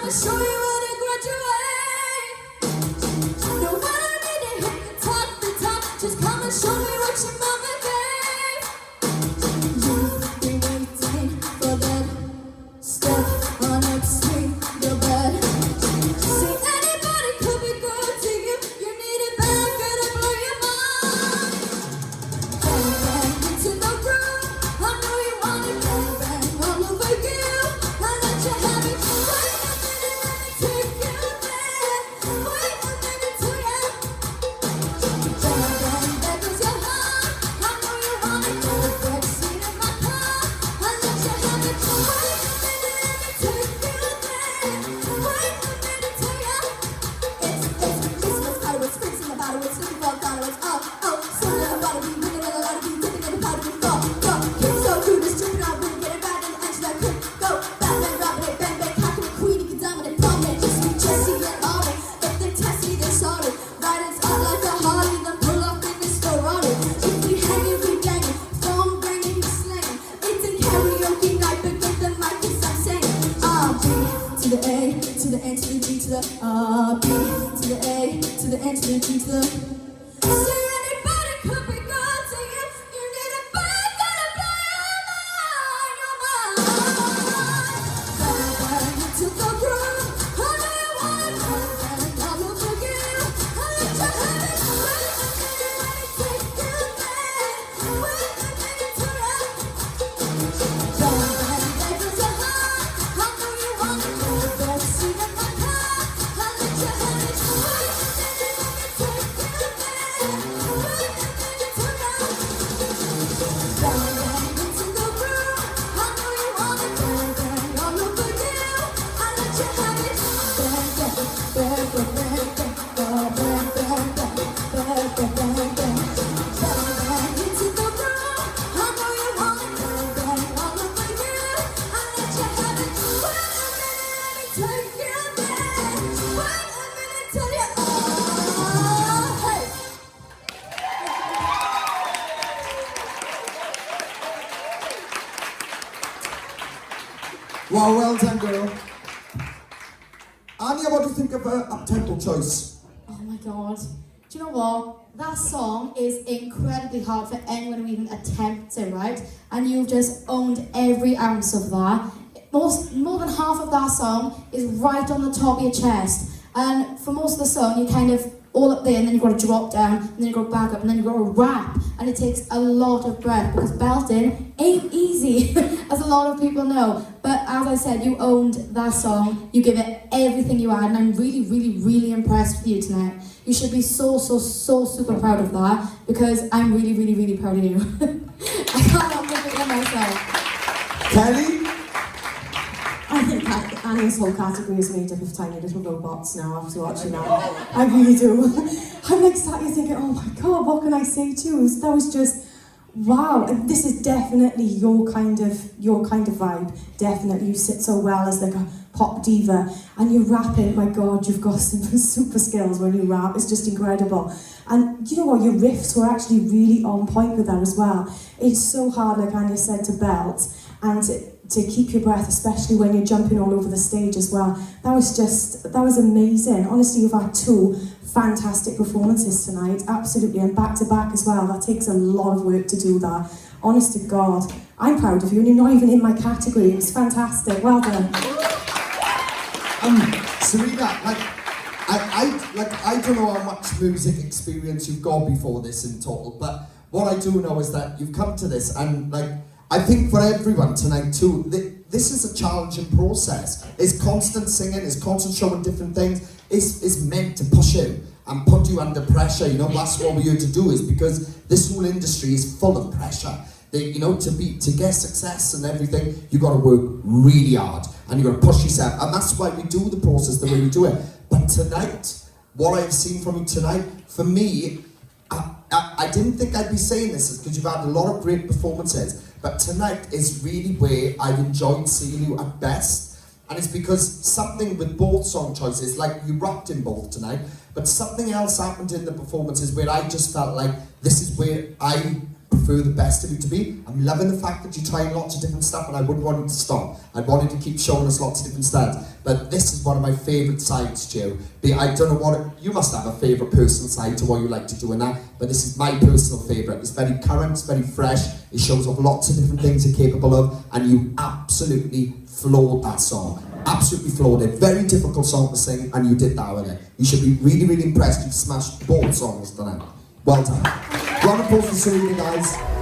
I'ma show you how to graduate. No matter when you hit the top, just come and show me what your mama gave. You've been waiting for that step on up, swing your bed. See, anybody could be good to you. You need it back, gotta blow your mind. Bang, bang, into the groove. I know you want it, bang, bang, all over you. I let you have it. Wait a minute, let me take you there. Wait a minute till you. Bang, bang, there goes your heart. I know you want it, perfect seat in my car. I let you have it. Wait a minute, let me take you there. Wait a minute till you. It's what's out of what's fixing about it, what's looking for, got it, what's up, something about it, be bringing it a lot of you, dipping in the powder, we go. Keep so cool, just tripping out, really get it right in the edge, like quick, go. Batman, robbing it, bang, bang, hacking it, queen, you can dominate, prominent, just be Jesse and Ollie. If they test me, they're sorry. Riding hot like a Harley, then pull up in this Ferrari. If we hanging, we banging, phone ringing, we slanging. It's a karaoke night, but get the mic, cause I'm singing. B to the A, to the N, to the G, to the B to the A, to the N, to the G, to the. See, anybody could be good to you. You need a bag, gotta blow your mind. Bang, bang, into the groove. I know you want it, bang, bang, all over you. I let you have it. Wait a minute, let me take you there. Wait a minute till you. Bang, bang, there goes your heart. I know you want it, perfect seat in my car. I let you have it. Wait a minute, let me take you there. Wait a minute till you. Bang, bang, into the groove. I know you want it, bang, bang, all over you. I let you have it. Bang, bang, bang, bang, bang, bang, bang, bang, bang, bang, bang, bang, bang. Bang, bang, into the groove. I know you want it, bang, bang, all over you. I let you have it. Wait a minute, let me take you there. Wait a minute till you. Hey. Wow, well done, girl. Anya, what do you think of her up-tempo choice? Oh my god. Do you know what? That song is incredibly hard for anyone who even attempts it, right? And you've just owned every ounce of that. More than half of that song is right on the top of your chest. And for most of the song, you're kind of all up there, and then you've got to drop down, and then you go back up, and then you've got to rap. And it takes a lot of breath, because belting ain't easy, as a lot of people know. But as I said, you owned that song, you give it everything you had, and I'm really, really, really impressed with you tonight. You should be so super proud of that, because I'm really, really, really proud of you. I can't help looking at myself. Kelly? I think Annie's whole category is made up of tiny little robots now after watching that. I really do. I'm like sat here thinking, oh my god, what can I say to you? That was just wow. And this is definitely your kind of vibe. Definitely, you sit so well as like a pop diva, and you rapping. My god, you've got some super skills when you rap. It's just incredible. And you know what? Your riffs were actually really on point with that as well. It's so hard, like Anya said, to belt and to keep your breath, especially when you're jumping all over the stage as well. That was amazing. Honestly, you've had two fantastic performances tonight, absolutely, and back to back as well. That takes a lot of work to do that. Honest to God, I'm proud of you, and you're not even in my category. It was fantastic. Well done. Serena, I don't know how much music experience you've got before this in total, but what I do know is that you've come to this, and I think for everyone tonight too, this is a challenging process. It's constant singing, it's constant showing different things. It's meant to push you and put you under pressure. You know, that's what we're here to do, is because this whole industry is full of pressure. To get success and everything, you got to work really hard and you got to push yourself, and that's why we do the process the way we do it. But tonight, what I've seen from you tonight, for me, I didn't think I'd be saying this because you've had a lot of great performances, but tonight is really where I've enjoyed seeing you at best. And it's because something with both song choices, like you rapped in both tonight, but something else happened in the performances where I just felt like this is where I prefer the best of you to be. I'm loving the fact that you're trying lots of different stuff, and I wouldn't want it to stop. I wanted to keep showing us lots of different styles. But this is one of my favourite sides, Joe. I don't know you must have a favourite personal side to what you like to do in that, but this is my personal favourite. It's very current, it's very fresh, it shows off lots of different things you're capable of, and you absolutely floored that song. Absolutely floored it. Very difficult song to sing, and you did that with it. You should be really, really impressed. You've smashed both songs tonight. Well done. Round of applause for Serena, guys.